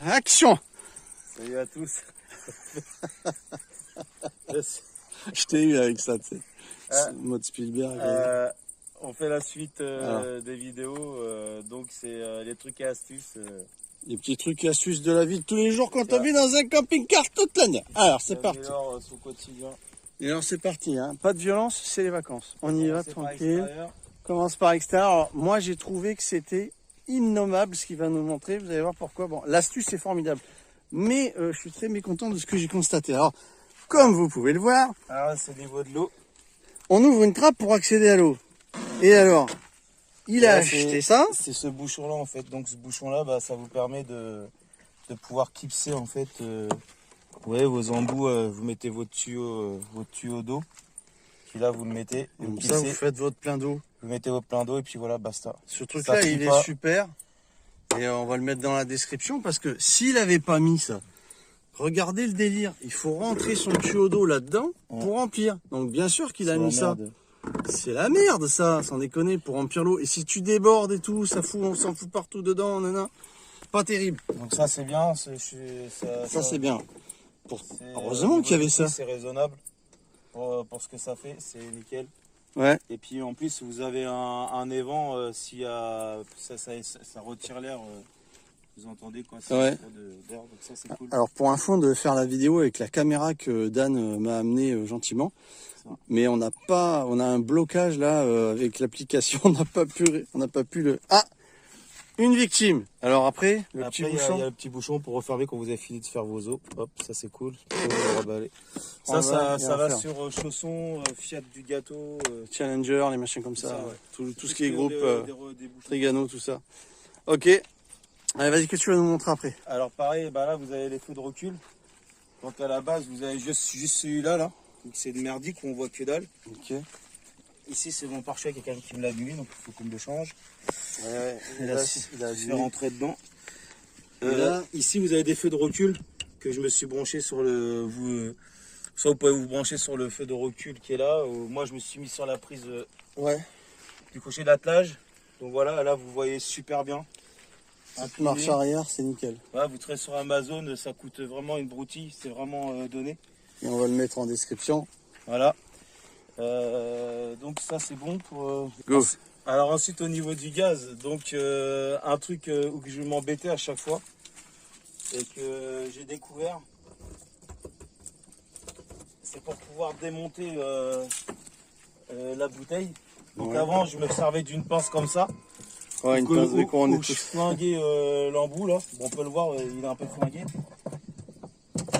Action! Salut à tous. Je t'ai eu avec ça, tu sais. Mode Spielberg. On fait la suite des vidéos, donc c'est les trucs et astuces. Les petits trucs et astuces de la vie de tous les jours quand on vit dans un camping-car toute l'année. Alors c'est parti. Son quotidien. Et alors c'est parti, hein. Pas de violence, c'est les vacances. On y va tranquille. Commence par extérieur. Alors, moi j'ai trouvé que c'était innommable ce qu'il va nous montrer. Vous allez voir pourquoi. Bon, l'astuce est formidable. Mais je suis très mécontent de ce que j'ai constaté. Alors, comme vous pouvez le voir. Alors c'est au niveau de l'eau. On ouvre une trappe pour accéder à l'eau. Et alors, il a acheté ça. C'est ce bouchon là en fait. Donc ce bouchon là, bah, ça vous permet de pouvoir clipser en fait vos embouts. Vous mettez votre tuyau d'eau. Puis là vous le mettez. Et Comme ça vous faites votre plein d'eau. Vous mettez votre plein d'eau et puis voilà, basta. Ce truc là il est super. Et on va le mettre dans la description parce que s'il avait pas mis ça, regardez le délire. Il faut rentrer son tuyau d'eau là-dedans pour remplir. Donc bien sûr qu'il a mis ça. C'est la merde ça, sans déconner, pour remplir l'eau. Et si tu débordes et tout, on s'en fout partout dedans, nana. Pas terrible. Donc ça c'est bien. Ça c'est bien. Heureusement qu'il y avait ça. C'est raisonnable pour ce que ça fait, c'est nickel. Ouais. Et puis en plus vous avez un évent, si ça retire l'air, vous entendez quoi, ouais. d'air, donc ça c'est cool. Alors pour info, de faire la vidéo avec la caméra que Dan m'a amené gentiment. Mais on a un blocage là avec l'application, on n'a pas pu le. Ah, une victime. Alors après, petit bouchon. Il y a le petit bouchon pour refermer quand vous avez fini de faire vos os. Hop, ça c'est cool. Ça va sur chaussons, Fiat du gâteau, Challenger, les machins comme ça. Ouais. Tout ce qui est groupe Trigano, tout ça. Ok. Allez, vas-y, qu'est-ce que tu vas nous montrer après? Alors pareil, bah là vous avez les feux de recul. Donc à la base vous avez juste celui-là là. C'est de merdique où on voit que dalle. Ok. Ici c'est mon pare-choix, quelqu'un qui me l'a abîmé, donc il faut qu'on me le change. Ouais, il a rentré dedans. Là, ici vous avez des feux de recul que je me suis branché sur le. Soit vous pouvez vous brancher sur le feu de recul qui est là. Moi je me suis mis sur la prise du cocher d'attelage. Donc voilà, là vous voyez super bien. Cette marche arrière, c'est nickel. Voilà, vous traitez sur Amazon, ça coûte vraiment une broutille, c'est vraiment donné. Et on va le mettre en description. Voilà. Donc ça c'est bon pour. Go. Alors ensuite au niveau du gaz, donc un truc où je m'embêtais à chaque fois, c'est que j'ai découvert, c'est pour pouvoir démonter la bouteille. Donc avant je me servais d'une pince comme ça. Ouais, une pince de courant. Où je flinguais l'embout là. Bon, on peut le voir, il est un peu flingué.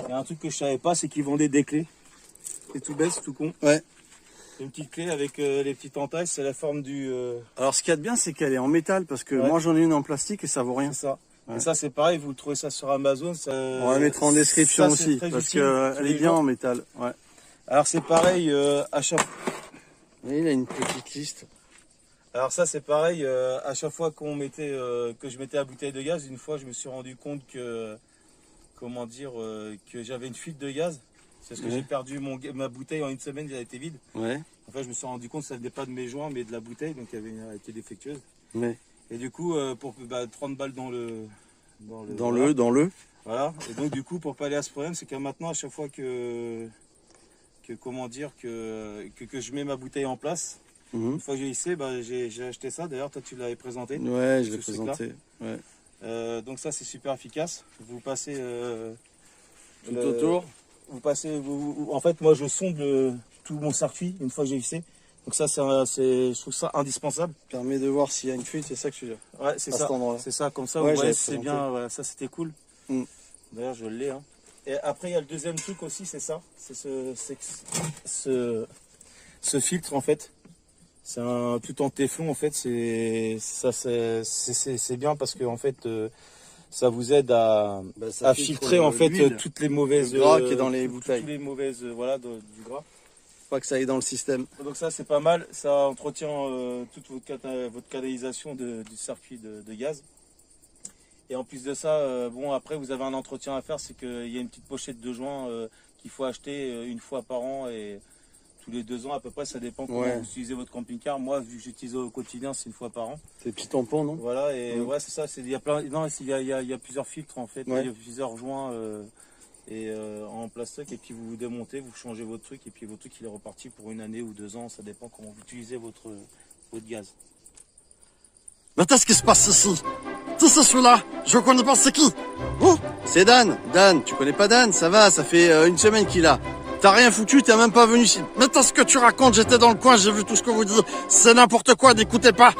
Il y a un truc que je savais pas, c'est qu'ils vendaient des clés. C'est tout bête, tout con. Ouais. Une petite clé avec les petites entailles, c'est la forme du. Alors ce qu'il y a de bien, c'est qu'elle est en métal parce que moi j'en ai une en plastique et ça vaut rien. C'est ça. Ouais. Et ça c'est pareil, vous trouvez ça sur Amazon. On va la mettre en description aussi parce qu'elle est bien en métal. Ouais. Alors c'est pareil à chaque. Oui, il a une petite liste. Alors ça c'est pareil à chaque fois que je mettais la bouteille de gaz. Une fois je me suis rendu compte que que j'avais une fuite de gaz. C'est parce que j'ai perdu ma bouteille en une semaine, elle a été vide. Ouais. Enfin, je me suis rendu compte que ça ne venait pas de mes joints, mais de la bouteille, donc elle avait été défectueuse. Ouais. Et du coup, pour 30 balles dans le. Voilà. Et donc du coup, pour pallier à ce problème, c'est que maintenant, à chaque fois que je mets ma bouteille en place, une fois que j'ai hissé, j'ai acheté ça. D'ailleurs, toi, tu l'avais présenté. Ouais, je l'ai présenté. Ouais. Donc ça, c'est super efficace. Vous passez tout autour. En fait, moi, je sonde tout mon circuit une fois que j'ai hissé. Donc ça, je trouve ça indispensable. Permet de voir s'il y a une fuite, c'est ça que tu veux dire. Ouais, c'est ça. C'est ça, comme ça, c'est bien. Voilà, ça, c'était cool. D'ailleurs, je l'ai. Hein. Et après, il y a le deuxième truc aussi, c'est ça. C'est ce filtre, en fait. C'est tout en téflon, en fait. C'est bien parce que, en fait, ça vous aide à filtrer en fait toutes les mauvaises gras qui est dans les bouteilles. Toutes les mauvaises du gras. Pas que ça aille dans le système. Donc ça c'est pas mal, ça entretient toute votre canalisation du circuit de gaz. Et en plus de ça, bon après vous avez un entretien à faire, c'est qu'il y a une petite pochette de joint qu'il faut acheter une fois par an et tous les 2 ans à peu près, ça dépend comment vous utilisez votre camping-car. Moi, vu que j'utilise au quotidien, c'est 1 fois par an. C'est des petits tampons, non? Voilà, et ouais, c'est ça. Il y a plein, non, il y a plusieurs filtres en fait, il y a plusieurs joints en plastique, et puis vous démontez, vous changez votre truc, et puis votre truc il est reparti pour 1 année ou 2 ans, ça dépend comment vous utilisez votre gaz. Mais qu'est-ce qui se passe ici? Qui c'est celui-là? Je connais pas, c'est qui? Oh, c'est Dan. Dan, tu connais pas Dan? Ça va, ça fait 1 semaine qu'il a. T'as rien foutu, t'es même pas venu ici. Mais qu'est-ce que tu racontes? J'étais dans le coin, j'ai vu tout ce que vous dites. C'est n'importe quoi, n'écoutez pas.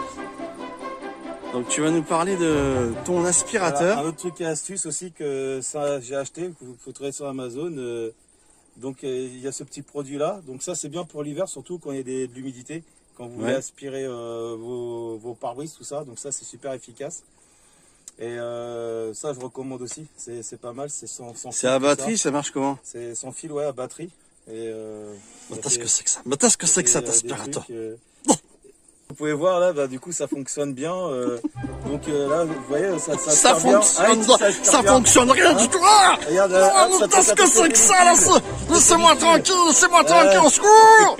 Donc tu vas nous parler de ton aspirateur. Voilà, un autre truc et astuce aussi que ça j'ai acheté, vous pouvez trouver sur Amazon. Donc il y a ce petit produit là. Donc ça c'est bien pour l'hiver, surtout quand il y a de l'humidité, quand vous voulez aspirer vos pare-brise, tout ça. Donc ça c'est super efficace. Et ça je recommande aussi, c'est pas mal, c'est sans fil. C'est à batterie, ça marche comment? C'est sans fil, ouais, à batterie. Et qu'est-ce que c'est que ça? Mais qu'est-ce que c'est que cet aspirateur? Vous pouvez voir là, bah, du coup ça fonctionne bien. Donc là, vous voyez, ça fonctionne bien. Ça fonctionne rien du tout. Ah, regarde, qu'est-ce que c'est que ça là? Laissez-moi tranquille, laissez-moi tranquille, au secours.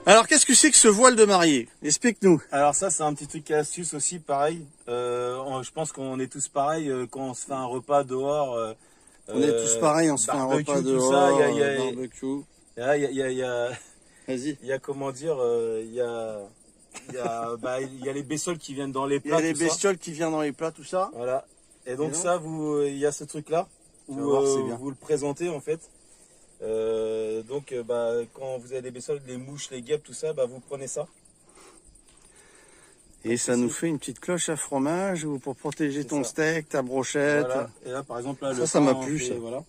Alors, qu'est-ce que c'est que ce voile de mariée? Explique-nous. Alors ça, c'est un petit truc astuce aussi, pareil. Je pense qu'on est tous pareils quand on se fait un repas dehors. On est tous pareils, on se fait un repas dehors, barbecue. Vas-y. Il y a comment dire, il y a les bestioles qui viennent dans les plats. Il y a les bestioles qui viennent dans les plats, tout ça. Voilà. Et donc ça, il y a ce truc-là où vous le présentez en fait. Quand vous avez les bestioles, les mouches, les guêpes, tout ça, vous prenez ça. Et ça nous fait une petite cloche à fromage ou pour protéger ton steak, ta brochette. Voilà. Et là, par exemple, là, ça m'a plu. Ça. Voilà.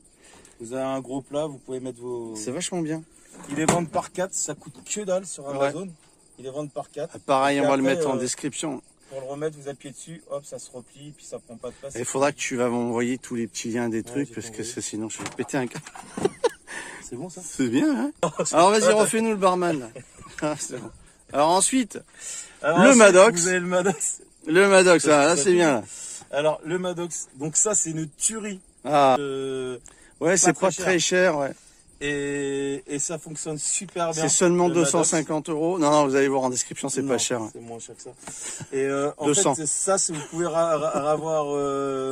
Vous avez un gros plat, vous pouvez mettre vos... C'est vachement bien. Il les vend par 4, ça coûte que dalle sur Amazon. Ouais. Il les vend par 4. Ah, pareil, on va le mettre en description. Pour le remettre, vous appuyez dessus, hop, ça se replie, puis ça prend pas de place. Il faudra que tu vas m'envoyer tous les petits liens des trucs, parce que sinon je vais péter un câble. C'est bon ça? C'est bien, hein? Alors vas-y, refais-nous le barman. Là. Ah, c'est bon. Alors ensuite, le Maddox. Vous avez le Maddox. Le Maddox, là c'est bien. Là. Alors le Maddox, donc ça c'est une tuerie. Ah. Ouais, c'est pas très cher, ouais. Et ça fonctionne super bien. C'est seulement 250 €. Non, vous allez voir en description, c'est pas cher. C'est moins cher que ça. Et en 200. Fait, ça, vous pouvez avoir,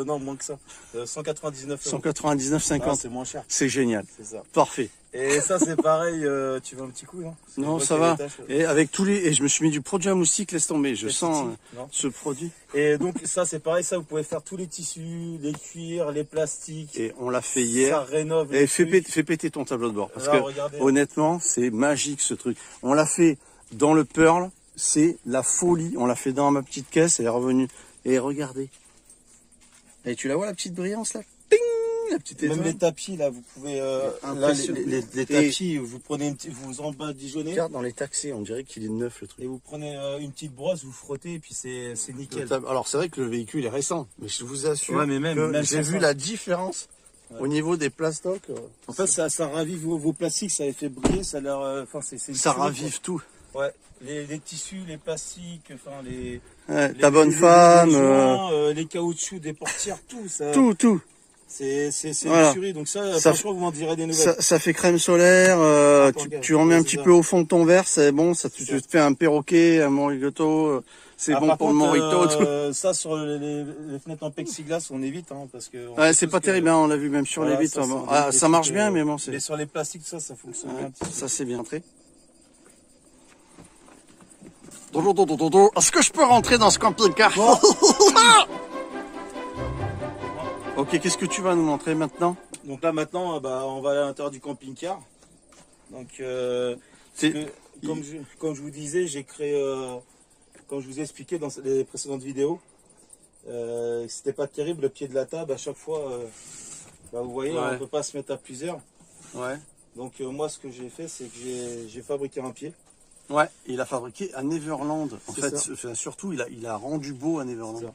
non, moins que ça. 199 €. 199,50 €. Ah, c'est moins cher. C'est génial. C'est ça. Parfait. Et ça, c'est pareil, tu veux un petit coup, non? Non, ça va. Et avec tous et je me suis mis du produit à moustique, laisse tomber. Je sens ce produit. Et donc, ça, c'est pareil, ça, vous pouvez faire tous les tissus, les cuirs, les plastiques. Et on l'a fait hier. Ça rénove. Et fais péter ton tableau de bord. Parce que, honnêtement, c'est magique, ce truc. On l'a fait dans le Pearl. C'est la folie. On l'a fait dans ma petite caisse. Elle est revenue. Et regardez. Et tu la vois, la petite brillance, là? Ting! La petite étoile. Même les tapis, là, vous pouvez... là, les tapis, vous prenez vous embadigeonnez. Regarde dans les taxis, on dirait qu'il est neuf, le truc. Et vous prenez une petite brosse, vous frottez, et puis c'est nickel. Alors, c'est vrai que le véhicule est récent, mais je vous assure que j'ai vu la différence au niveau des plastocs. En fait, ça ravive vos plastiques, ça les fait briller, ça leur... ça ravive tout. Ouais, les tissus, les plastiques, enfin, ta bonne femme... les caoutchoucs des portières, tout. Ça... Tout. C'est une tuerie, donc ça franchement, vous m'en direz des nouvelles. Ça fait crème solaire, tu en mets un petit peu au fond de ton verre, c'est bon, tu te fais un perroquet, un morito, c'est bon pour le morito. Ça, sur les fenêtres en plexiglas, on évite, hein, parce que... c'est pas terrible, hein, on l'a vu même sur les vitres. Ça marche bien, mais bon, c'est... Mais sur les plastiques, ça fonctionne bien. Ça, c'est bien entré. Est-ce que je peux rentrer dans ce camping-car? Ok, qu'est-ce que tu vas nous montrer maintenant? Donc là maintenant, on va à l'intérieur du camping-car. Donc, comme je vous disais, j'ai créé, comme je vous ai expliqué dans les précédentes vidéos, c'était pas terrible le pied de la table à chaque fois. Vous voyez, on ne peut pas se mettre à plusieurs. Ouais. Donc moi, ce que j'ai fait, c'est que j'ai fabriqué un pied. Ouais, il a fabriqué à Neverland. En fait, surtout, il a rendu beau à Neverland.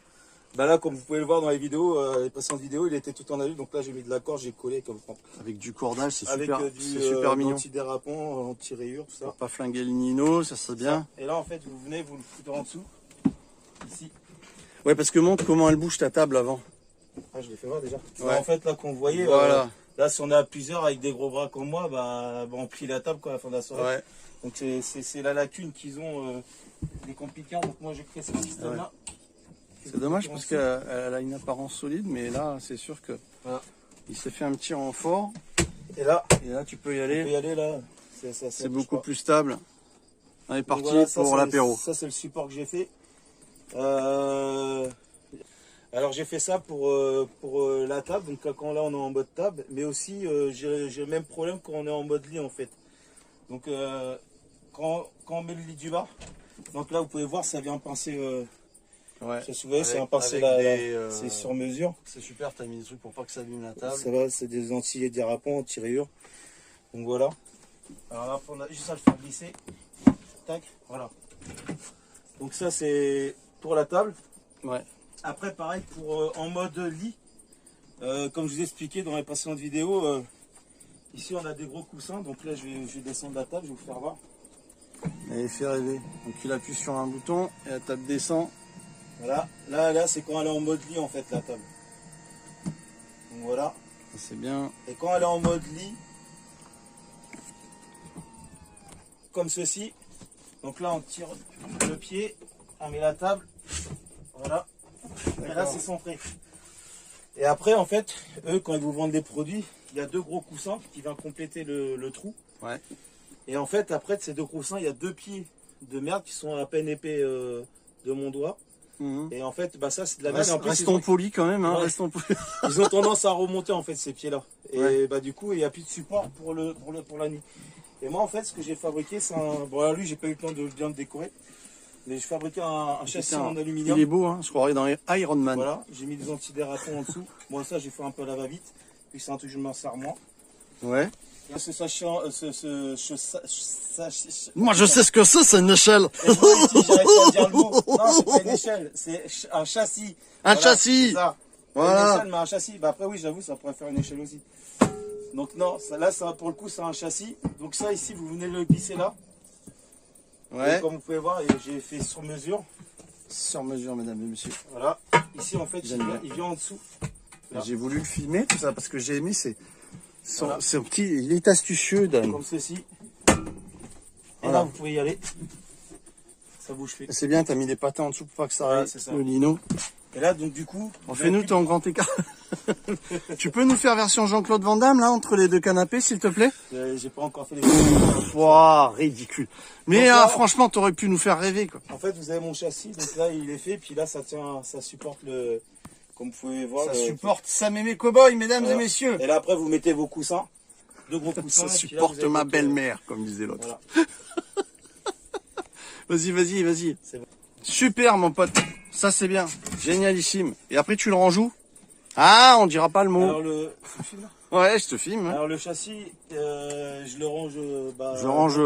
Là, comme vous pouvez le voir dans les vidéos, les précédentes vidéos, il était tout en alu. Donc là, j'ai mis de la corde, j'ai collé comme ça. Avec du cordage, c'est super, super mignon. Anti-dérapant, anti-rayure, tout ça. Pour pas flinguer le Nino, ça serait bien. Et là, en fait, vous venez, vous le foutez en dessous, ici. Ouais, parce que montre comment elle bouge ta table avant. Ah, je l'ai fait voir déjà. Ouais. En fait, là, qu'on voyait, voilà. Là, si on est à plusieurs avec des gros bras comme moi, bah, on plie la table quoi, à la fin de la soirée. Ouais. Donc c'est la lacune qu'ils ont, les compliquants. Donc moi j'ai créé ce système-là. C'est dommage parce qu'elle a une apparence solide, mais là, c'est sûr que voilà. Il s'est fait un petit renfort. Et là, tu peux y aller. là. C'est beaucoup plus stable. On est parti voilà, pour l'apéro. Ça, c'est le support que j'ai fait. Alors j'ai fait ça pour la table, donc quand là on est en mode table, mais aussi j'ai le même problème quand on est en mode lit en fait. Donc quand on met le lit du bas, donc là vous pouvez voir ça vient pincer. Ouais. Vous voyez, c'est un pincer c'est sur mesure. C'est super, tu as mis des trucs pour pas que ça abîme la table. Ça va, c'est des anti-dérapants, anti-rayures. Donc voilà. Alors là on a juste à le faire glisser. Tac, voilà. Donc ça c'est pour la table. Ouais. Après, pareil, pour en mode lit, comme je vous ai expliqué dans les précédentes vidéos, ici on a des gros coussins. Donc là, je vais descendre la table, je vais vous faire voir. Elle fait rêver. Donc il appuie sur un bouton et la table descend. Voilà, là c'est quand elle est en mode lit en fait, la table. Donc voilà. C'est bien. Et quand elle est en mode lit, comme ceci, donc là on tire le pied, on met la table, voilà. Et là c'est centré. Et après en fait, eux quand ils vous vendent des produits, il y a deux gros coussins qui viennent compléter le trou. Ouais. Et en fait après de ces deux coussins, il y a deux pieds de merde qui sont à peine épais de mon doigt. Et en fait, bah ça c'est de la merde. Restons polis quand même, hein, ouais, restons polis. Ils ont tendance à remonter en fait ces pieds-là. Et ouais. bah du coup il n'y a plus de support pour la nuit. Et moi en fait ce que j'ai fabriqué c'est un. Bon là lui j'ai pas eu le temps de bien le décorer. Mais j'ai fabriqué un châssis en aluminium. Il est beau, hein, je croirais dans Iron Man. Voilà, j'ai mis des antidérapants en dessous. Moi ça j'ai fait un peu à la va-vite. Puis c'est un truc je m'en sers moi. Ouais. Moi je sais ce que c'est une échelle. J'arrive pas à dire le mot. Non, c'est pas une échelle, c'est un châssis. Un châssis. Ça. Voilà. Une échelle, mais un châssis. Bah après oui, j'avoue, ça pourrait faire une échelle aussi. Donc non, là, ça, pour le coup, c'est un châssis. Donc ça ici, vous venez le glisser là. Ouais. Et comme vous pouvez voir, j'ai fait sur mesure. Sur mesure, mesdames et messieurs. Voilà. Ici, en fait, il vient en dessous. J'ai voulu le filmer, tout ça, parce que j'ai aimé voilà. son petit, il est astucieux, Dan. Comme ceci. Et voilà. là, vous pouvez y aller. Ça bouge plus. C'est bien, tu as mis des patins en dessous pour pas que ça reste ça. le lino. Et là, donc du coup... Fais-nous ton grand écart. Tu peux nous faire version Jean-Claude Van Damme, là, entre les deux canapés, s'il te plaît? J'ai pas encore fait les... Wow, ridicule. Mais là, franchement, t'aurais pu nous faire rêver, quoi. En fait, vous avez mon châssis, donc là, il est fait, puis là, ça tient, ça supporte le... Comme vous pouvez voir... Ça supporte Sam et mes cow-boys, mesdames et messieurs. Et là, après, vous mettez vos coussins. Deux gros coussins. Ça supporte ma belle-mère, comme disait l'autre. Voilà. Vas-y. C'est bon. Super, mon pote. Ça, c'est bien. Génialissime. Et après, tu le ranges où? Ah, on dira pas le mot. Alors, ouais, je te filme. Alors, le châssis, je le range... je range...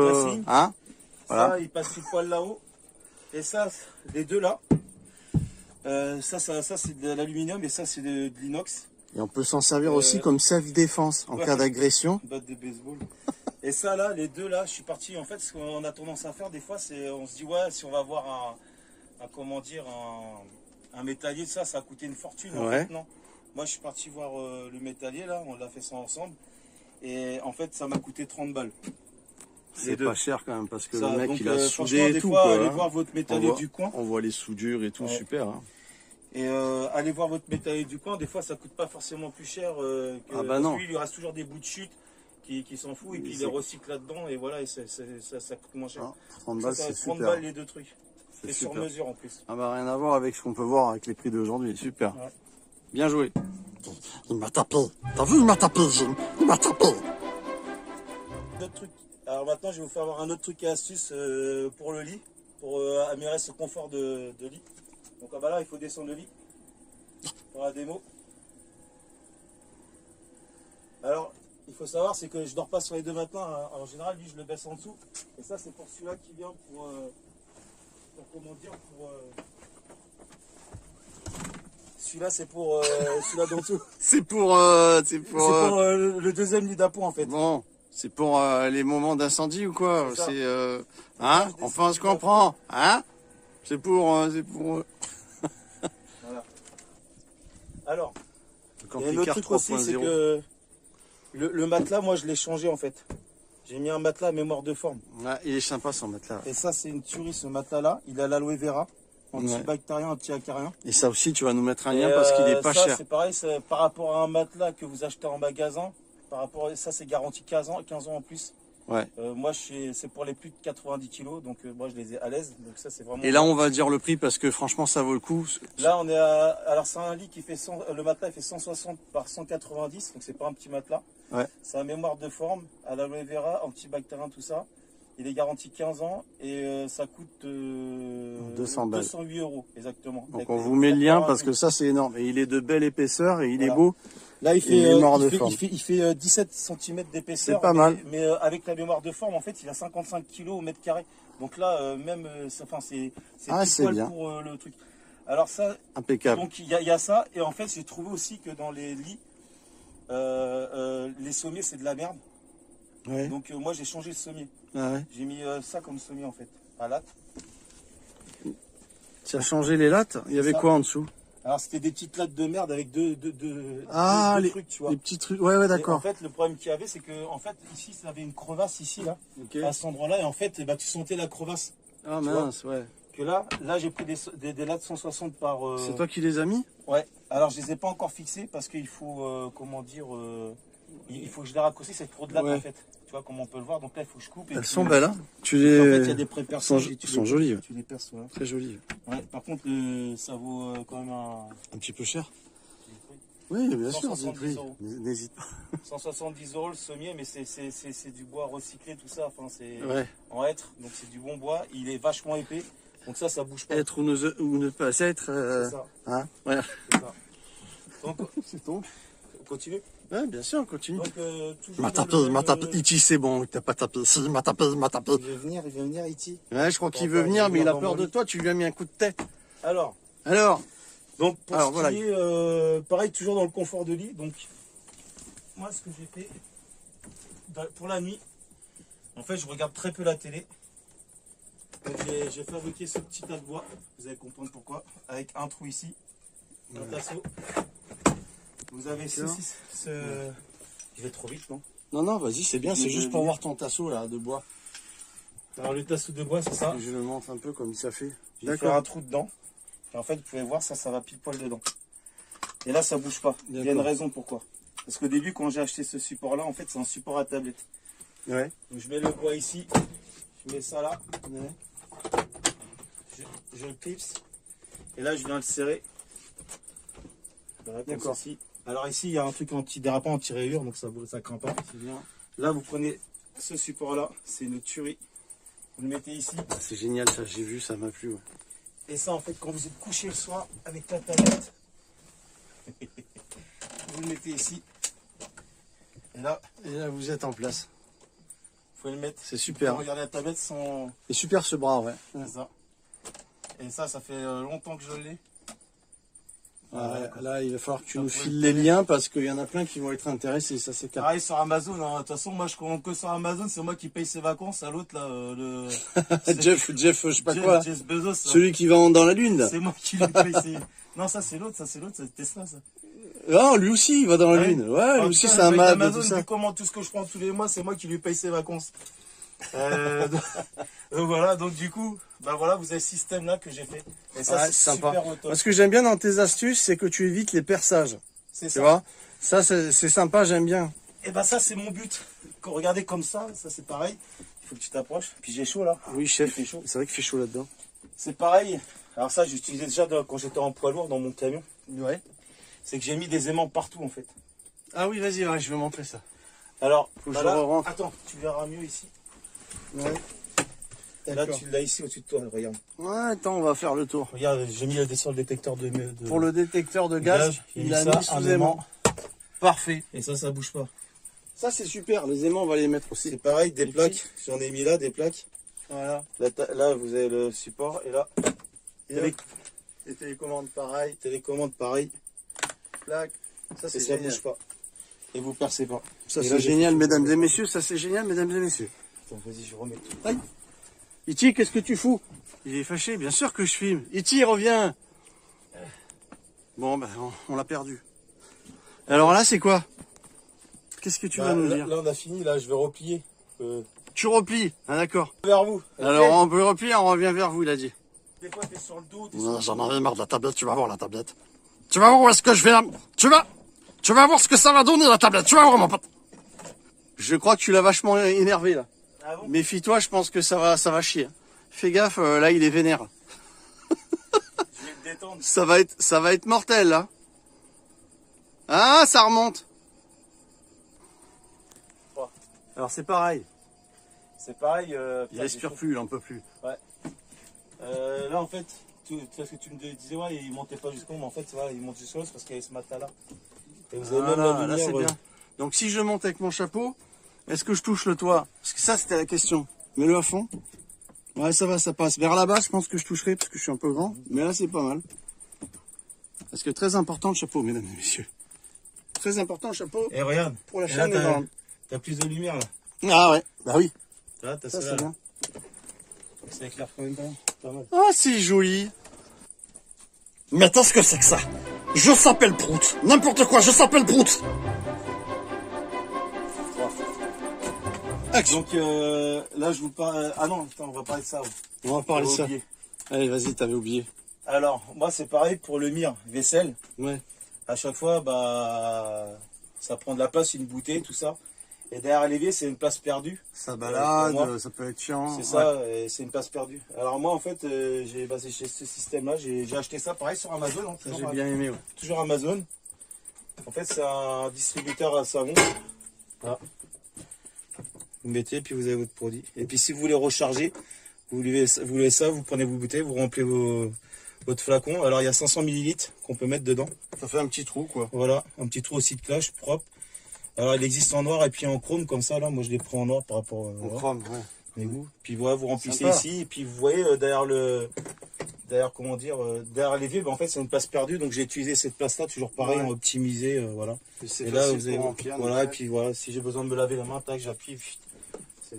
hein, voilà. Ça, il passe tout poil là-haut. Et ça, les deux là, ça c'est de l'aluminium et ça, c'est de l'inox. Et on peut s'en servir aussi comme self-défense en cas d'agression. Batte de baseball. Et ça là, les deux là, je suis parti. En fait, ce qu'on a tendance à faire des fois, c'est on se dit ouais, si on va avoir un métallier, ça a coûté une fortune. En fait, non. Moi, je suis parti voir le métallier là, on l'a fait ça ensemble. Et en fait, ça m'a coûté 30 balles. C'est pas cher quand même parce que le mec il a soudé et tout. Allez voir votre métallier du coin. On voit les soudures et tout, super. Hein. Et allez voir votre métallier du coin, des fois ça coûte pas forcément plus cher que non. Lui, il lui reste toujours des bouts de chute qui s'en fout et puis il les recycle là-dedans et voilà, et ça coûte moins cher. 30 balles, c'est 30 super. balles les deux trucs. Et sur mesure en plus. Ah bah rien à voir avec ce qu'on peut voir avec les prix d'aujourd'hui, super. Ouais. Bien joué. Il m'a tapé. T'as vu, il m'a tapé, Jim. Il m'a tapé. D'autres trucs. Alors maintenant, je vais vous faire voir un autre truc et astuce pour le lit, pour améliorer ce confort de lit. Donc ah bah là, il faut descendre le lit pour la démo. Alors, il faut savoir, c'est que je dors pas sur les deux matins. Hein. En général, lui, je le baisse en dessous. Et ça, c'est pour celui-là qui vient pour comment dire, celui-là, c'est pour celui-là d'en dessous. C'est pour le deuxième lit d'appoint en fait. Bon. C'est pour les moments d'incendie ou quoi? C'est hein? Enfin, on se comprend, hein? C'est pour Voilà. Alors, quand il y a un autre truc aussi, c'est que Le matelas, moi, je l'ai changé en fait. J'ai mis un matelas à mémoire de forme. Ouais, il est sympa son matelas. Et ça, c'est une tuerie, ce matelas-là. Il a l'aloe vera, antibactérien, anti-acarien. Et ça aussi, tu vas nous mettre un lien parce qu'il est pas cher. C'est pareil, par rapport à un matelas que vous achetez en magasin. Par rapport à ça, c'est garanti 15 ans en plus. Ouais. Moi, c'est pour les plus de 90 kilos, donc moi, je les ai à l'aise. Donc ça, c'est vraiment. Et là, on va dire le prix parce que franchement, ça vaut le coup. Là, on est à. Alors, c'est un lit qui fait le matelas, il fait 160 par 190, donc c'est pas un petit matelas. Ouais. C'est un mémoire de forme, à l'aloe vera, antibactérien, tout ça. Il est garanti 15 ans et ça coûte 200 balles. 208 € exactement. Donc on vous met le lien parce que ça c'est énorme. Et il est de belle épaisseur et il est beau. Là il fait 17 cm d'épaisseur. C'est pas mal. Mais avec la mémoire de forme, en fait, il a 55 kg au mètre carré. Donc là, même, c'est bien pour le truc. Alors ça, impeccable. Donc il y a ça. Et en fait, j'ai trouvé aussi que dans les lits, les sommiers, c'est de la merde. Ouais. Donc moi, j'ai changé le sommier. Ah ouais. J'ai mis ça comme sommier en fait, à latte. Tu as changé les lattes? Il y avait quoi en dessous? Alors c'était des petites lattes de merde avec deux trucs, tu vois. Les petits trucs, ouais, d'accord. En fait, le problème qu'il y avait, c'est que en fait, ici, ça avait une crevasse ici, là, à cet endroit-là, et en fait, bah, tu sentais la crevasse. Ah mince, ouais. Que là j'ai pris des lattes 160 par. C'est toi qui les as mis? Ouais. Alors je les ai pas encore fixées parce qu'il faut, comment dire, il faut que je les raccourcisse, c'est trop de lattes en fait. Tu vois, comme on peut le voir, donc là il faut que je coupe. Elles sont belles, hein. En fait, il y a des préperçants. Sont jolies. Tu les perces, voilà. Très jolies. Ouais. Par contre, ça vaut quand même un petit peu cher. Oui, bien sûr. 170 €. N'hésite pas. 170 € le sommier, mais c'est du bois recyclé, tout ça. Enfin, c'est en hêtre, donc c'est du bon bois. Il est vachement épais, donc ça bouge pas. Être ou ne pas être. C'est ça. Hein, voilà. C'est ça. Donc, on continue. Ouais, bien sûr, on continue. Donc, m'a tapé. Ichi, c'est bon, t'as pas tapé. Si, m'a tapé. Il veut venir, Ichi. Ouais, je crois qu'il veut venir, mais il a peur de toi. Tu lui as mis un coup de tête. Alors. Donc, pour ce qui est, pareil, toujours dans le confort de lit. Donc, moi, ce que j'ai fait pour la nuit, en fait, je regarde très peu la télé. Donc, j'ai fabriqué ce petit tas de bois. Vous allez comprendre pourquoi. Avec un trou ici, un tasseau. Vous avez ceci. Je vais trop vite, non? Non, vas-y, c'est bien. C'est juste pour voir ton tasseau là de bois. Alors, le tasseau de bois, c'est ça. Je le montre un peu comme ça fait. Je vais faire un trou dedans. Et en fait, vous pouvez voir, ça va pile poil dedans. Et là, ça bouge pas. Il y a une raison pourquoi. Parce qu'au début, quand j'ai acheté ce support-là, en fait, c'est un support à tablette. Ouais. Donc, je mets le bois ici. Je mets ça là. Ouais. Je le clipse. Et là, je viens le serrer. D'accord. Alors ici, il y a un truc anti-dérapant, anti-rayure, donc ça craint pas. C'est bien. Là, vous prenez ce support-là. C'est une tuerie. Vous le mettez ici. C'est génial, ça. J'ai vu, ça m'a plu. Ouais. Et ça, en fait, quand vous êtes couché le soir avec la tablette, vous le mettez ici. Et là, vous êtes en place. Vous pouvez le mettre. C'est super. Regardez la tablette sans. C'est super ce bras, ouais. C'est ça. Et ça fait longtemps que je l'ai. Là, il va falloir que tu nous files les liens parce qu'il y en a plein qui vont être intéressés, ça c'est clair. Pareil sur Amazon, hein. De toute façon, moi je commande que sur Amazon, c'est moi qui paye ses vacances à l'autre là. Jeff, je sais pas quoi. Jeff Bezos. Celui qui va dans la lune là. C'est moi qui lui paye ses. Non, ça c'est l'autre, c'est Tesla ça. Non, lui aussi il va dans la lune. Ouais, lui aussi c'est un mad. Amazon, il commande tout ce que je prends tous les mois, c'est moi qui lui paye ses vacances. Donc voilà, donc du coup, bah voilà, vous avez ce système là que j'ai fait. Et ça, c'est sympa. Super top. Ce que j'aime bien dans tes astuces, c'est que tu évites les perçages. C'est ça. Tu vois, ça c'est sympa, j'aime bien. Et bah ça c'est mon but. Regardez comme ça c'est pareil. Il faut que tu t'approches. Puis j'ai chaud là. Oui chef, c'est chaud. C'est vrai qu'il fait chaud là-dedans. C'est pareil. Alors ça j'utilisais déjà quand j'étais en poids lourd dans mon camion. Ouais. C'est que j'ai mis des aimants partout en fait. Ah oui, vas-y, je vais montrer ça. Alors, faut que je le rentre. Attends, tu verras mieux ici. Ouais. Là, tu l'as ici au-dessus de toi, regarde. Ouais, attends, on va faire le tour. Regarde, j'ai mis sur le détecteur de... Pour le détecteur de gaz, il a mis sous aimant. Parfait. Et ça bouge pas. Ça, c'est super. Les aimants, on va les mettre aussi. C'est pareil, des plaques. J'en ai mis là, des plaques. Voilà. Là, vous avez le support. Et là, les télécommandes, pareil. Télécommande, pareil. Plaque. Ça, c'est génial. Ça bouge pas. Et vous percez pas. Ça, c'est génial, mesdames et messieurs. Ça, c'est génial, mesdames et messieurs. Attends, vas-y, je remets. Aïe. Iti, qu'est-ce que tu fous? Il est fâché, bien sûr que je filme. Iti, reviens. Bon, ben, on l'a perdu. Alors là, c'est quoi? qu'est-ce que tu vas nous dire? Là, on a fini, là, je vais replier. Tu replies, ah d'accord. Vers vous. Alors on peut replier, on revient vers vous, il a dit. Des fois, t'es sur le dos. J'en avais marre de la tablette, tu vas voir la tablette. Tu vas voir où est-ce que je vais là. Tu vas voir ce que ça va donner la tablette, tu vas voir mon pote. Je crois que tu l'as vachement énervé là. Ah bon? Méfie-toi, je pense que ça va chier. Fais gaffe, là il est vénère. Je vais te détendre. Ça va être mortel là. Ah, ça remonte. Ouais. Alors c'est pareil. C'est pareil. Il respire plus, il en peut plus. Ouais. Là en fait, parce que tu me disais ouais, il montait pas jusqu'au, mais en fait voilà, il monte jusqu'au parce qu'il y a ce matin là. Et vous avez même la lumière. Là c'est bien. Donc si je monte avec mon chapeau, est-ce que je touche le toit? Parce que ça c'était la question. Mets-le à fond. Ouais, ça va, ça passe. Vers là-bas, je pense que je toucherai parce que je suis un peu grand. Mais là c'est pas mal. Parce que très important le chapeau, mesdames et messieurs. Très important le chapeau. Et regarde. Pour la Et chaîne là, t'as plus de lumière là. Ah ouais, bah oui. T'as Ça ça c'est là. bien. Ça éclaire quand même pas mal. Ah, c'est joli. Mais attends, ce que c'est que ça? Je s'appelle Prout. N'importe quoi, je s'appelle Prout. Action. Donc là je vous parle. Ah non, attends, on va parler de ça. On va parler de ça. Oublié. Allez, vas-y, t'avais oublié. Alors, moi c'est pareil pour le mire, vaisselle. Ouais. À chaque fois, bah ça prend de la place, une bouteille, tout ça. Et derrière l'évier, c'est une place perdue. Ça pour balade, moi. ça peut être chiant. C'est ça, et c'est une place perdue. Alors moi en fait, j'ai basé chez ce système-là, j'ai acheté ça pareil sur Amazon. Hein, Ça, toujours, j'ai bien aimé, ouais. toujours Amazon. En fait, c'est un distributeur à savon. Voilà. Vous mettez, puis vous avez votre produit. Et puis si vous voulez recharger, vous voulez ça, vous prenez vos bouteilles, vous remplissez votre flacon. Alors il y a 500 ml qu'on peut mettre dedans. Ça fait un petit trou, quoi. Voilà, un petit trou aussi de clash propre. Alors il existe en noir et puis en chrome comme ça là. Moi je les prends en noir par rapport Au chrome, ouais. mais vous. Puis voilà, vous remplissez Sympa. ici et puis vous voyez derrière l'évier, bah, en fait c'est une place perdue, donc j'ai utilisé cette place là toujours pareil, Ouais. en optimisé, voilà. C'est Et là facile vous avez pour remplir, voilà, donc, et puis voilà, si j'ai besoin de me laver la main, tac, j'appuie,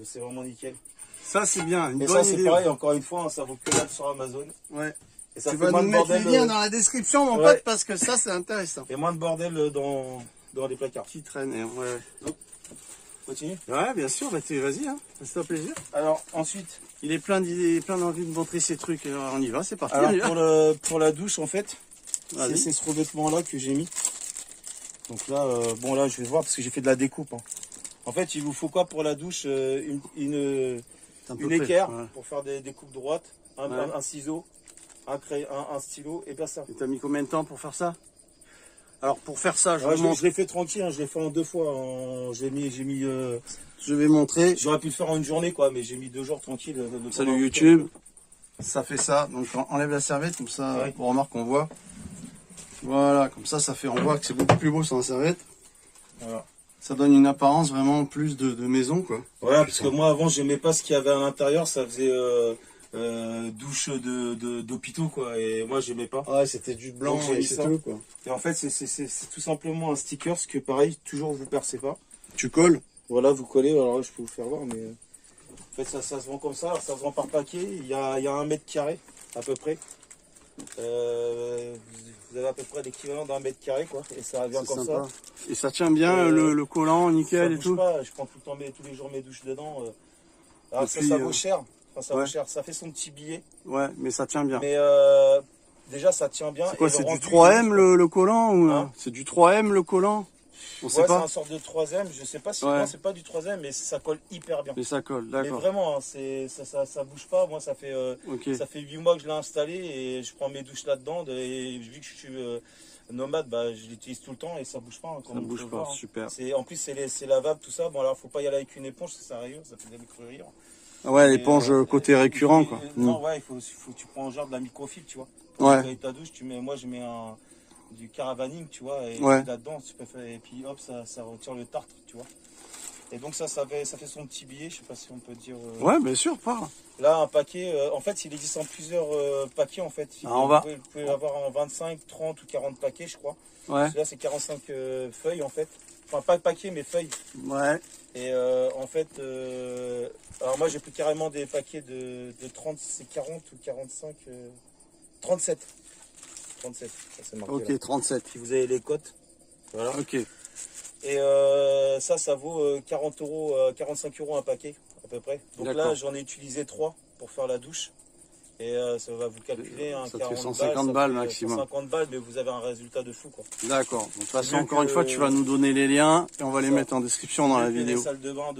c'est vraiment nickel. ça c'est bien, une Et bonne ça c'est idée. pareil, encore une fois, hein, ça vaut que dalle sur Amazon. Ouais. Et ça Tu fait vas moins nous de mettre bordel, les liens dans la description, mon ouais. pote, parce que ça c'est intéressant. et moins de bordel dans les placards. Qui traîne, ouais. Continue. Ouais, bien sûr, bah vas-y, hein. Ça fait plaisir. Alors ensuite, Il est plein d'idées, plein d'envie de montrer ses trucs. Alors, on y va, c'est parti. alors on y va. pour la douche en fait, Vas-y. c'est ce revêtement là que j'ai mis. Donc là, bon là je vais voir parce que j'ai fait de la découpe. Hein. En fait, il vous faut quoi pour la douche? Une C'est un peu une près, équerre ouais. pour faire des coupes droites, Ouais. un ciseau, un stylo et bien ça. Et t'as mis combien de temps pour faire ça? Alors pour faire ça, Ouais, je je l'ai fait tranquille, hein, je l'ai fait en 2 fois. je vais montrer. J'aurais pu le faire en une journée quoi, mais j'ai mis 2 jours tranquille. Salut YouTube. Ça fait ça. Donc enlève la serviette comme ça. Ouais. On remarque qu'on voit. Voilà, comme ça fait. On voit que c'est beaucoup plus beau sans la serviette. Voilà. Ça donne une apparence vraiment plus de maison quoi. Voilà, parce que moi avant j'aimais pas ce qu'il y avait à l'intérieur, ça faisait douche d'hôpitaux quoi, et moi j'aimais pas. Ouais, c'était du blanc Donc, j'ai et mis c'est ça. tout quoi. Et en fait c'est tout simplement un sticker, ce que pareil toujours vous percez pas. Tu colles. Voilà, vous collez, alors là, je peux vous faire voir, mais en fait ça se vend comme ça, alors, ça se vend par paquet, il y a 1 mètre carré à peu près. Vous avez à peu près l'équivalent d'1 mètre carré quoi, et ça vient C'est comme sympa. ça. Et ça tient bien le collant Ça nickel et bouge tout. pas, je prends tout le temps tous les jours mes douches dedans. Alors Et ça, puis, ça vaut cher, enfin, ça ouais. vaut cher, ça fait son petit billet, Ouais, mais ça tient bien. mais déjà ça tient bien. C'est quoi, et c'est le du rendu, 3M le collant ou Hein c'est du 3M le collant? On sait ouais, c'est pas. un sorte de 3ème, je sais pas si Ouais. non, c'est pas du 3ème, mais ça colle hyper bien. Mais ça colle, Mais d'accord. vraiment, hein, ça bouge pas. Moi, ça fait 8 mois que je l'ai installé et je prends mes douches là-dedans. Et vu que je suis nomade, bah, je l'utilise tout le temps et ça bouge pas. Hein, comme Ça vous bouge pouvez pas, voir, hein. super. En plus, c'est lavable, tout ça. Bon, alors, faut pas y aller avec une éponge, parce que ça rayure, ça fait des micro-rayures. Ah ouais, Et, l'éponge côté récurrent quoi. Non, ouais, tu prends genre de la microfibre, tu vois. Ouais. Avec ta douche, moi, je mets du caravaning, tu vois, et Ouais. là-dedans, tu peux faire, et puis hop, ça retire le tartre, tu vois. Et donc ça fait son petit billet, je sais pas si on peut dire. Ouais, bien sûr, parle. Là, un paquet, en fait, il existe en plusieurs paquets, en fait. Ah, Vous pouvez l'avoir en 25, 30 ou 40 paquets, je crois. Ouais. Là, c'est 45 feuilles, en fait. Enfin, pas paquets, mais feuilles. Ouais. Et en fait, alors moi, j'ai pris carrément des paquets de 30, c'est 40 ou 45, 37. 37, ça c'est marqué. Ok, Là. 37. Puis vous avez les cotes. Voilà. Ok. Et ça vaut 40 euros, 45 euros un paquet à peu près. Donc là, j'en ai utilisé 3 pour faire la douche. Et ça va vous calculer un ça 40 fait 150 balles maximum. 150 balles, mais vous avez un résultat de fou, quoi. D'accord. De toute façon, encore une fois, tu vas nous donner les liens et on va les mettre en description dans la vidéo. Les salles de bain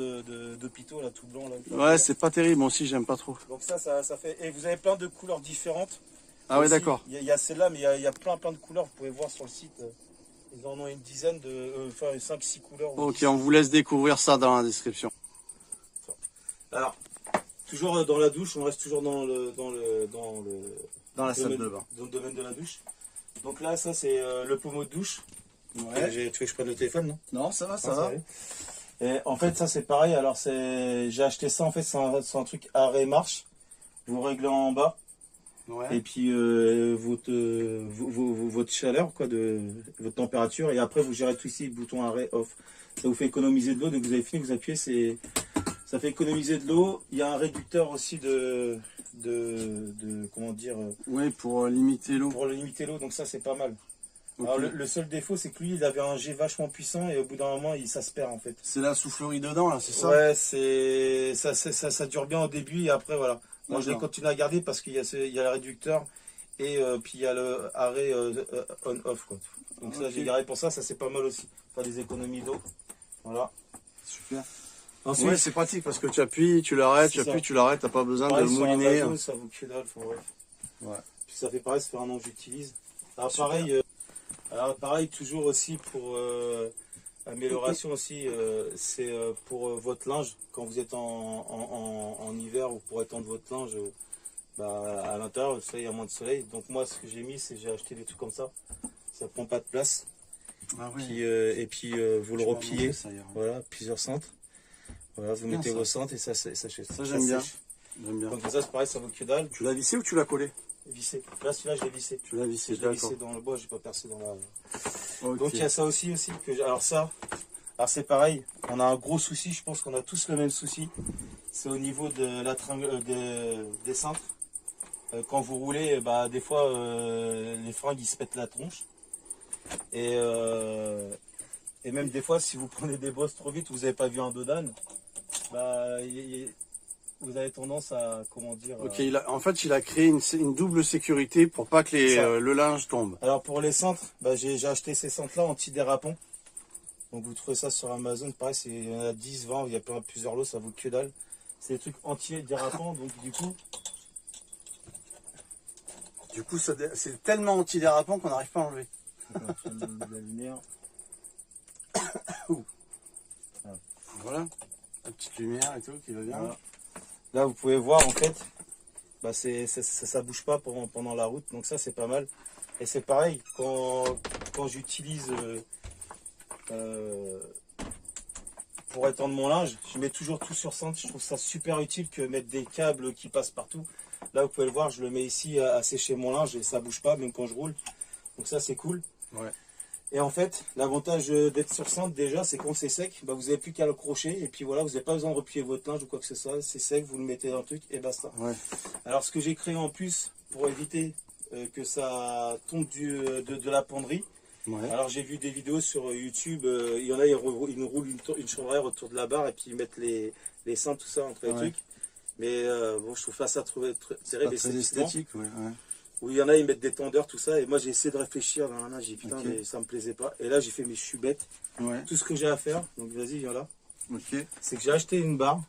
d'hôpitaux, là, tout blanc. Là, ouais, c'est pas terrible. Moi aussi, j'aime pas trop. Donc ça fait... Et vous avez plein de couleurs différentes. Ah ouais, d'accord. Il y a celle-là, mais il y a plein de couleurs. Vous pouvez voir sur le site. Ils en ont une dizaine enfin 5-6 couleurs. Ok, on vous laisse découvrir ça dans la description. Alors, toujours dans la douche, on reste toujours dans la salle de bain. Dans le domaine de la douche. Donc là, ça c'est le pommeau de douche. Ouais. Tu veux que je prenne le téléphone, non? Non, ça va, ça va. Et en fait, ça c'est pareil. Alors j'ai acheté ça, en fait, c'est un truc arrêt-marche. Vous réglez en bas. Ouais. Et puis votre chaleur, quoi, votre température. Et après, vous gérez tout ici, bouton arrêt off. Ça vous fait économiser de l'eau. Dès que vous avez fini, vous appuyez, ça fait économiser de l'eau. Il y a un réducteur aussi comment dire. Oui, pour limiter l'eau. Pour limiter l'eau, donc ça c'est pas mal. Okay. Alors le seul défaut, c'est que lui, il avait un jet vachement puissant et au bout d'un moment, ça se perd en fait. C'est la soufflerie dedans, là, c'est ça? Ouais, ça dure bien au début et après voilà. Moi, je l'ai continué à garder parce qu'il y a le réducteur et puis il y a le arrêt on-off, quoi. Donc ça, j'ai gardé pour ça, ça c'est pas mal aussi. Faire des économies d'eau. Voilà. Super. Ensuite, ouais, c'est pratique parce que tu appuies, tu l'arrêtes, tu l'arrêtes, t'as pas besoin de le mouliner. Ça vaut que dalle, bref. Ouais. Puis ça fait pareil, ça fait un an que j'utilise. Alors pareil, toujours aussi pour amélioration aussi, c'est pour votre linge, quand vous êtes en hiver ou pour étendre votre linge à l'intérieur, il y a moins de soleil. Donc moi, ce que j'ai mis, c'est j'ai acheté des trucs comme ça. Ça prend pas de place. Ah oui. Puis, et puis vous le repliez, voilà, plusieurs cintres. Voilà, vous mettez vos cintres et ça sèche. Ça j'aime bien. Donc ça c'est pareil, ça vaut que dalle. Tu l'as vissé ou tu l'as collé? Vissé. Là celui-là je l'ai vissé. Tu l'as vissé, je l'ai vissé dans le bois, j'ai pas percé dans la... Okay. Donc il y a ça aussi que alors c'est pareil, on a un gros souci, je pense qu'on a tous le même souci. C'est au niveau de la des cintres. Quand vous roulez, des fois les fringues ils se pètent la tronche. Et même des fois si vous prenez des bosses trop vite, vous n'avez pas vu un dos d'âne, vous avez tendance à, comment dire... Ok, en fait, il a créé une double sécurité pour pas que le linge tombe. Alors pour les cintres, j'ai acheté ces cintres-là antidérapants. Donc vous trouvez ça sur Amazon, pareil, il y en a 10, 20, il y a plusieurs lots, ça vaut que dalle. C'est des trucs antidérapants, donc du coup, c'est tellement antidérapant qu'on n'arrive pas à enlever. La lumière. Voilà, la petite lumière et tout qui va bien. Voilà. Là, vous pouvez voir, en fait, ça bouge pas pendant la route, donc ça, c'est pas mal. Et c'est pareil, quand j'utilise pour étendre mon linge, je mets toujours tout sur cintre. Je trouve ça super utile que mettre des câbles qui passent partout. Là, vous pouvez le voir, je le mets ici à sécher mon linge et ça bouge pas, même quand je roule. Donc ça, c'est cool. Ouais. Et en fait, l'avantage d'être sur cintre déjà, c'est quand c'est sec, vous n'avez plus qu'à le crocher et puis voilà, vous n'avez pas besoin de replier votre linge ou quoi que ce soit. C'est sec, vous le mettez dans le truc et basta. Ouais. Alors ce que j'ai créé en plus pour éviter que ça tombe de la penderie. Ouais. Alors j'ai vu des vidéos sur YouTube, il y en a, ils roulent une chanvrière autour de la barre et puis ils mettent les cintres, tout ça entre les trucs. Mais bon, je trouve pas ça très esthétique. Ouais. Où il y en a, ils mettent des tendeurs, tout ça. Et moi, j'ai essayé de réfléchir. J'ai dit, putain, mais ça me plaisait pas. Et là, j'ai fait, mais je suis bête. Ouais. Tout ce que j'ai à faire, donc vas-y, viens là. Okay. C'est que j'ai acheté une barre.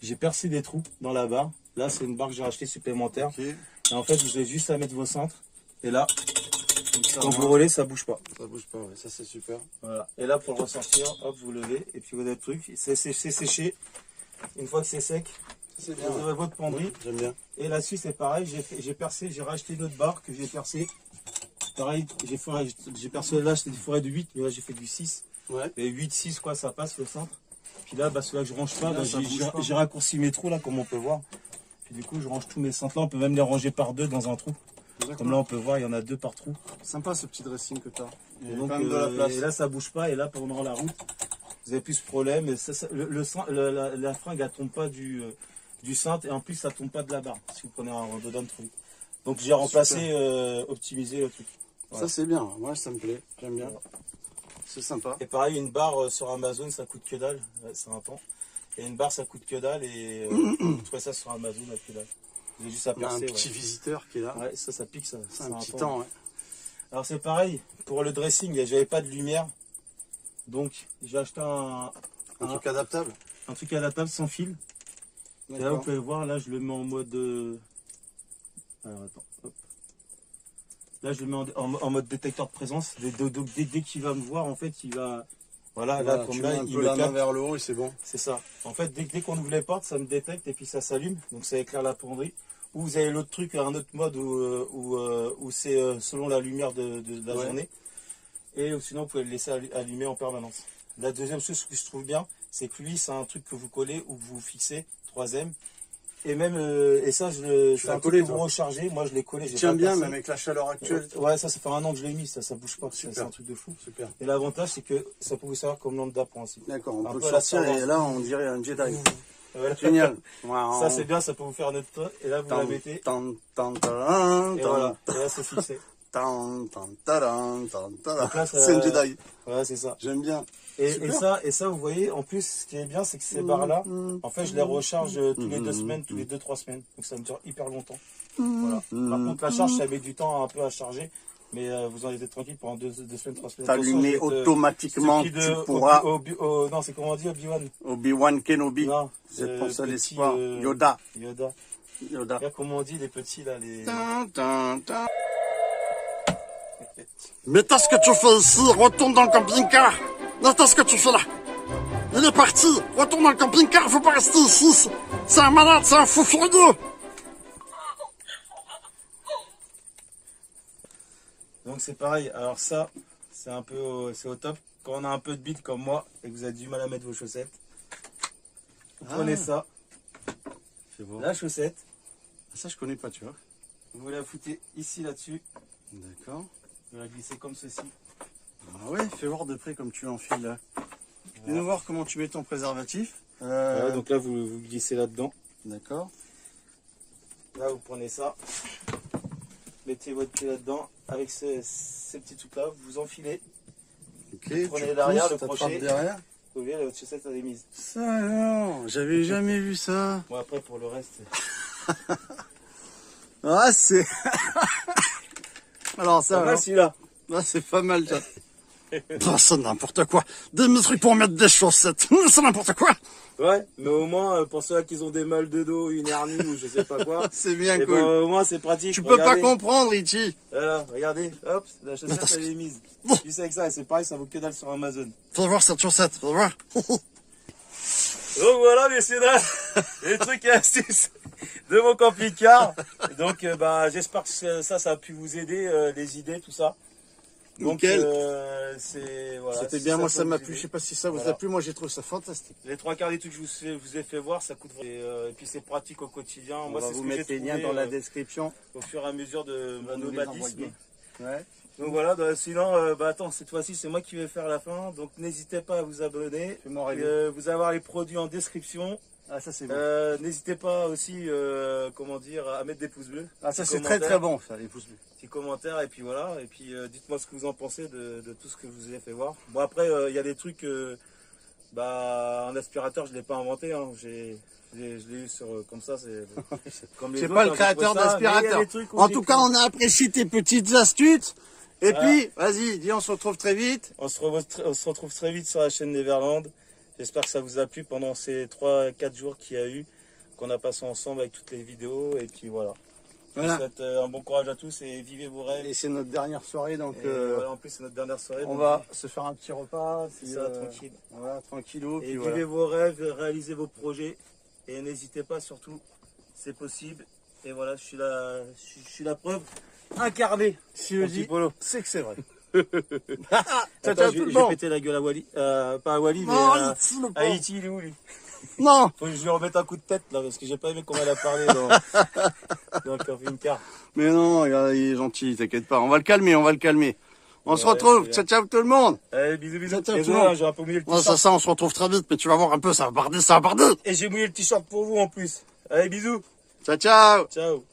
J'ai percé des trous dans la barre. Là, c'est une barre que j'ai achetée supplémentaire. Okay. Et en fait, vous avez juste à mettre vos cintres. Et là, quand vous roulez, ça bouge pas. Ça bouge pas, ouais. Ça c'est super. Voilà. Et là, pour le ressortir, hop, vous levez. Et puis vous avez le truc. C'est séché. Une fois que c'est sec, vous aurez votre penderie. J'aime bien. Et là-dessus, c'est pareil. J'ai percé, j'ai racheté une autre barre que j'ai percé. Pareil, j'ai percé là, c'était du forêt de 8, mais là j'ai fait du 6. Ouais. Et 8, 6, quoi, ça passe le centre. Puis là, celui-là que je range pas, j'ai raccourci mes trous là, comme on peut voir. Puis du coup, je range tous mes cintres là, on peut même les ranger par deux dans un trou. Comme là, on peut voir, il y en a deux par trou. Sympa ce petit dressing que tu as. Et donc, de la place. Et là, ça bouge pas, et là, pendant la route, vous avez plus ce problème. Et la fringue, elle tombe pas du cintre, et en plus, ça tombe pas de la barre, si vous prenez un dedans de truc. Donc, j'ai remplacé, optimisé le truc. Voilà. Ça, c'est bien, moi, ça me plaît, j'aime bien. c'est sympa. Et pareil, une barre sur Amazon, ça coûte que dalle. Ouais, c'est un temps. Et une barre, ça coûte que dalle. Et vous trouvez ça sur Amazon à que dalle. Vous avez juste à Il y a un percer. petit visiteur qui est là. Ouais, ça pique ça. C'est un petit temps. Ouais. Alors c'est pareil, pour le dressing, j'avais pas de lumière. Donc j'ai acheté un truc adaptable. Un truc adaptable sans fil. Et là vous pouvez voir, là je le mets en mode. Alors attends. Hop. Là je le mets en mode détecteur de présence. Dès qu'il va me voir, en fait, il va. Voilà, là comme là, il me la main vers le haut et c'est bon. C'est ça. En fait, dès qu'on ouvre les portes, ça me détecte et puis ça s'allume. Donc ça éclaire la penderie. Ou vous avez l'autre truc, un autre mode où c'est selon la lumière de la journée. Et sinon, vous pouvez le laisser allumer en permanence. La deuxième chose que je trouve bien, c'est que lui, c'est un truc que vous collez ou que vous fixez, 3M. Et même, et ça, c'est un truc que vous rechargez. Moi, je l'ai collé. Tiens bien, même avec la chaleur actuelle. Ouais, ça fait 1 an que je l'ai mis, ça bouge pas. C'est un truc de fou. Super. Et l'avantage, c'est que ça peut vous servir comme lampe d'appoint aussi. D'accord, on peut le sortir et là, on dirait un Jedi. Voilà. Génial. Ça, c'est bien, ça peut vous faire notre toit. Et là, vous la mettez. Et voilà. Et là, c'est fixé. C'est une Jedi. Ouais, c'est ça. J'aime bien. Et ça, vous voyez, en plus, ce qui est bien, c'est que ces barres-là, en fait, je les recharge tous les 2 semaines, tous les 2-3 semaines. Donc ça me dure hyper longtemps. Voilà. Par contre, la charge, ça met du temps un peu à charger. Mais vous en êtes tranquille pendant 2 semaines, 3 semaines. T'allumer automatiquement, tu pourras. Non, c'est comment on dit, Obi-Wan. Obi-Wan Kenobi. Non, c'est pour ça l'espoir. Yoda. Regarde comment on dit, les petits, là, les... Mais t'as ce que tu fais ici, retourne dans le camping-car. Là, t'as ce que tu fais là. Il est parti, retourne dans le camping-car, faut pas rester ici. C'est un malade, c'est un fou furieux. Donc c'est pareil, alors ça, c'est un peu c'est au top. Quand on a un peu de bide comme moi et que vous avez du mal à mettre vos chaussettes, vous prenez ça, bon. La chaussette. Ça je connais pas, tu vois. Vous la foutez ici là-dessus. D'accord. Vous la glissez comme ceci. Ah ouais, fais voir de près comme tu l'enfiles là. Viens nous voir comment tu mets ton préservatif. Ouais, donc là vous glissez là-dedans. D'accord. Là vous prenez ça, mettez votre pied là-dedans. Avec ces petits trucs là, vous enfilez. Ok, vous prenez l'arrière, le crochet. Derrière. Vous voyez, votre chaussette elle est mise. Ça non, j'avais jamais vu ça. Bon après pour le reste. Ah c'est. Alors ça. Là celui-là. Là c'est pas mal ça. Oh, c'est n'importe quoi. Des trucs pour mettre des chaussettes. C'est n'importe quoi. Ouais, mais au moins, pour ceux qui ont des mal de dos, une hernie ou je sais pas quoi. C'est bien cool. Ben, au moins, c'est pratique. Tu peux pas comprendre, Ichi. Voilà, regardez, hop, la chaussette, elle est mise. Tu sais que ça, c'est pareil, ça vaut que dalle sur Amazon. Fais voir cette chaussette, fais voir. Donc voilà, messieurs, les trucs et astuces de mon camping-car. Donc, bah, j'espère que ça a pu vous aider, les idées, tout ça. Donc, voilà, c'était bien, moi ça m'a plu, je sais pas si ça vous a plu, moi j'ai trouvé ça fantastique. Les 3/4 des trucs que je vous ai fait voir, ça coûte et puis c'est pratique au quotidien. On va vous mettre les liens dans la description. Au fur et à mesure de mon nomadisme. Ouais. Donc voilà, sinon, attends, cette fois-ci c'est moi qui vais faire la fin, donc n'hésitez pas à vous abonner. Vous avoir les produits en description. Ah ça c'est bon. N'hésitez pas aussi, comment dire, à mettre des pouces bleus. Ah ça c'est très très bon ça, les pouces bleus. Petits commentaires et puis voilà, et puis dites-moi ce que vous en pensez de tout ce que je vous ai fait voir. Bon après il y a des trucs, un aspirateur je l'ai pas inventé, hein. Je l'ai eu sur comme ça, c'est comme les autres. C'est pas le créateur d'aspirateur. En tout cas on a apprécié tes petites astuces. Et puis, vas-y, dis on se retrouve très vite. On se retrouve très vite sur la chaîne Neverland. J'espère que ça vous a plu pendant ces 3-4 jours qu'il y a eu, qu'on a passé ensemble avec toutes les vidéos. Et puis voilà. Je vous souhaite un bon courage à tous et vivez vos rêves. Et c'est notre dernière soirée, donc voilà, en plus c'est notre dernière soirée. On va se faire un petit repas. C'est ça, tranquille. Voilà, tranquillou. Et vivez vos rêves, réalisez vos projets. Et n'hésitez pas surtout, c'est possible. Et voilà, je suis la preuve incarnée. Si je dis, c'est que c'est vrai. Attends, je vais péter la gueule à Wally. Pas à Wally, mais à Iti, il est où lui? Non. Faut que je lui remette un coup de tête là, parce que j'ai pas aimé comment elle a parlé dans le camping-car. Mais non, il est gentil, t'inquiète pas. On va le calmer, on va le calmer. On se retrouve. Ciao, ciao tout le monde. Allez, bisous, bisous. Ciao, j'ai un peu mouillé le t-shirt. Ça, on se retrouve très vite, mais tu vas voir un peu, ça va barder, ça va barder. Et j'ai mouillé le t-shirt pour vous en plus. Allez, bisous. Ciao, ciao. Ciao.